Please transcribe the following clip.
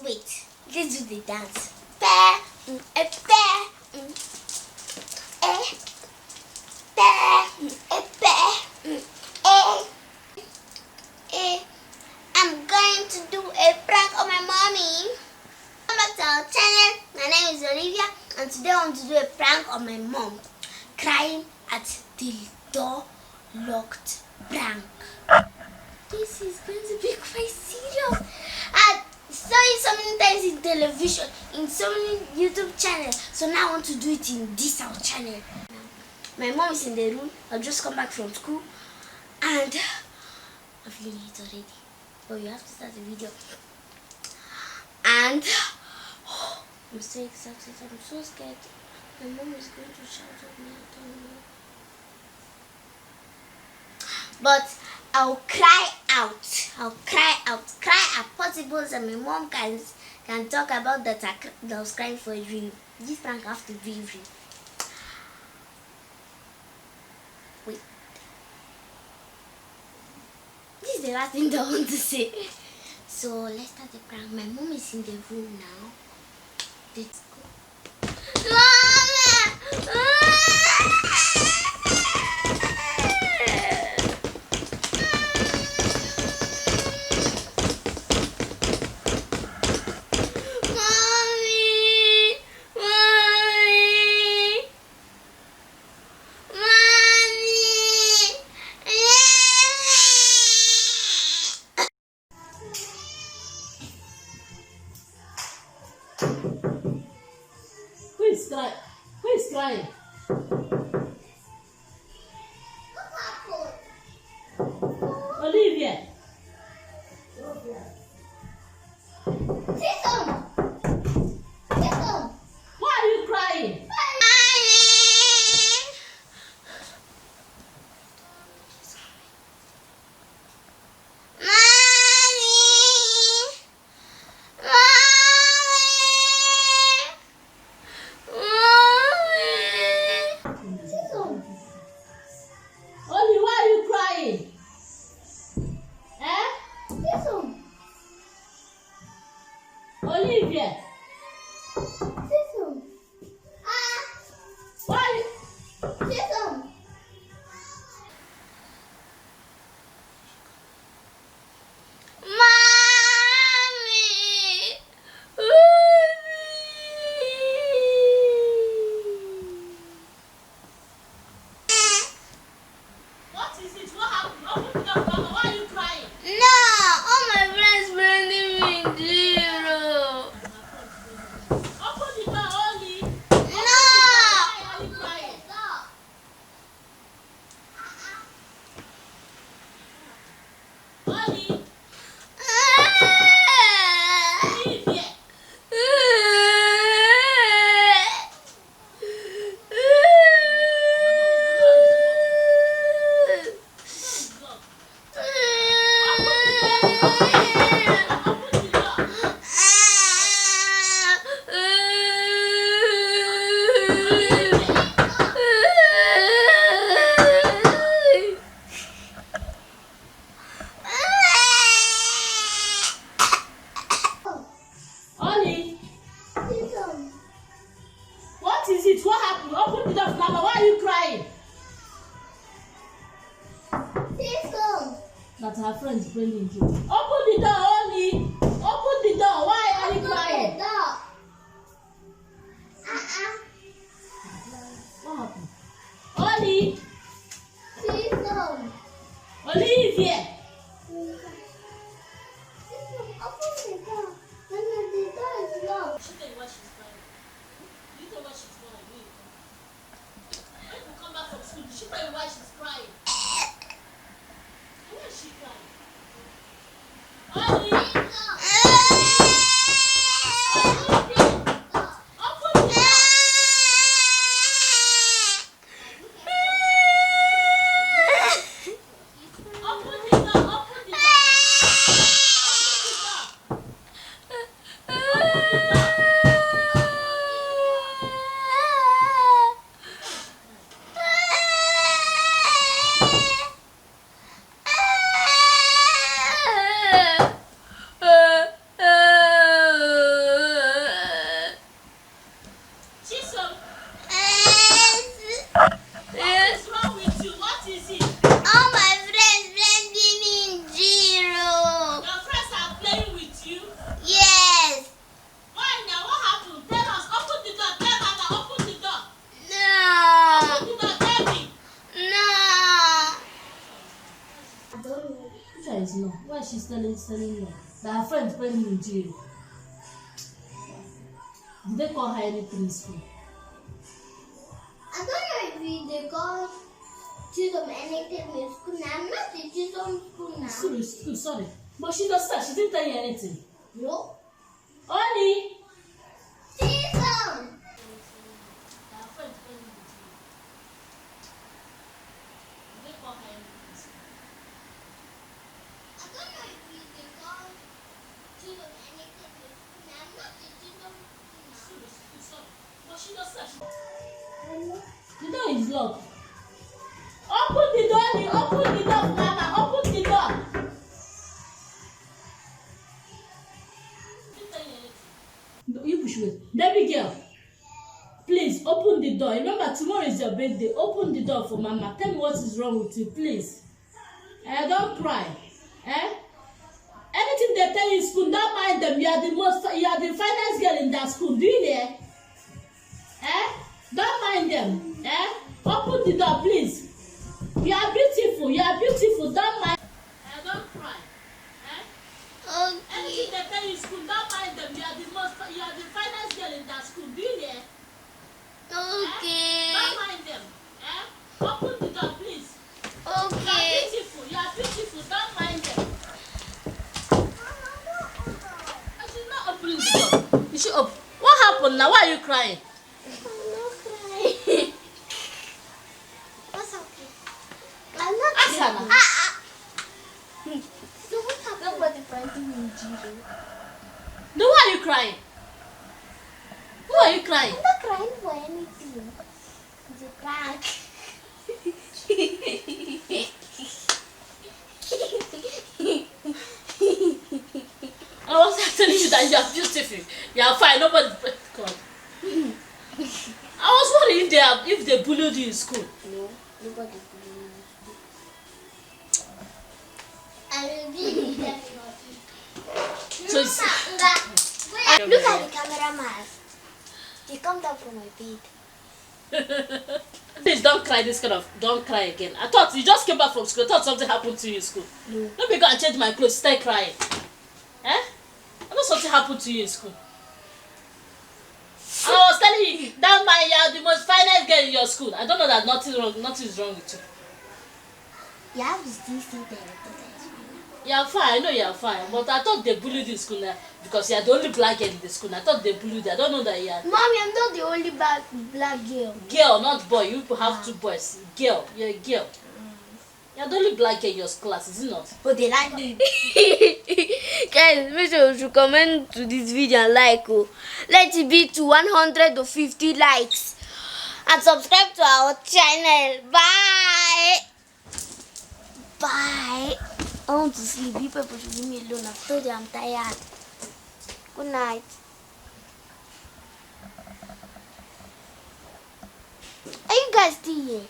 wait. Let's do the dance. Bear, a bear, a bear, a bear, a. I'm going to do a prank on my mommy. Welcome back to our channel. My name is Olivia, and today I want to do a prank on my mom, crying at the door locked prank. This is going to be quite serious. I saw it so many times in television, in so many YouTube channels. So now I want to do it in this our channel. My mom is in the room. I've just come back from school, and I'm feeling it already. But you have to start the video. And I'm so excited. I'm so scared. My mom is going to shout at me. I don't know. But I'll cry out. I'll cry out. Cry at possible so my mom can talk about that I was crying for a dream. This prank have to be real. Wait. This is the last thing I want to say. So let's start the prank. My mom is in the room now. Let's go. Mama! Who is crying? Olivia. Why are you crying? Olivia. Why? What is it? What happened? Open the door, Mama. Why are you crying? No, all my friends blending me in zero. Open the door, Oli. No. Why are you crying? Oli. Olivia. Oli. What is it? What happened? Open the door, Mama. Why are you crying? That her friend is bringing you. Open the door, Oli. Open the door. Why are you crying? What happened? Oli. Olivia. She tell you why she's crying. You tell why she's crying. When you come back from school, she tell you why she's crying. Why is she crying? Oli. telling me that her friend put me in jail. Did they call her anything in school? I don't know if they call Chisholm anything in school now. I'm not in Chisholm school now. School, sorry. But she does that. She didn't tell you anything. No. Oli! Chisholm! Her friend put me in jail. Did they call her anything in school? I don't know if they call Chisholm anything in school now. I'm not in Chisholm school now. Sorry. But she does that. The door is locked. Open the door, open the door, Mama, open the door. You push me. Baby girl, please open the door. Remember, tomorrow is your birthday. Open the door for Mama. Tell me what is wrong with you, please. Don't cry. Anything they tell you in school, don't mind them. You are the finest girl in that school. Do you hear? Don't mind them. Open the door, please. You are beautiful. You are beautiful. Don't mind. Don't cry. Okay. Anything they tell you in school, don't mind them. You are the finest girl in that school. Do you hear? Okay. Don't mind them. Open the door, please. Okay. You are beautiful. You are beautiful. Don't mind them. I should not open the door. You should open. What happened now? Why are you crying? I'm not crying. That's okay. I'm not Asana. crying. So what happened? Nobody fighting in jail. No, why are you crying? Who are you crying? I'm not crying for anything. It's a prank. I was telling you that you are beautiful. You are fine. Nobody. God. I was wondering if they bullied you in school. No, nobody bullied me. I will be there. So it's, Look at the cameraman. He come down from my bed. please don't cry don't cry again. I thought you just came back from school. I thought something happened to you in school. No. Let me go and change my clothes. Start crying. I know something happened to you in school. And I was telling you that you are the most finest girl in your school. I don't know that nothing is wrong with you. You have to still see there. You are fine. I know you are fine. But I thought they bullied you in school now because you are the only black girl in the school. I thought they bullied you. I don't know that you are. Mommy, I'm not the only black girl. Girl, not boy. You people have two boys. Girl, you're a girl. You're the only black girl in your class, is it not? But they like me. Guys, make sure you should comment to this video and like. Let it be to 150 likes. And subscribe to our channel. Bye. Bye. I want to sleep. You people should leave me alone. I've told you I'm tired. Good night. Are you guys still here?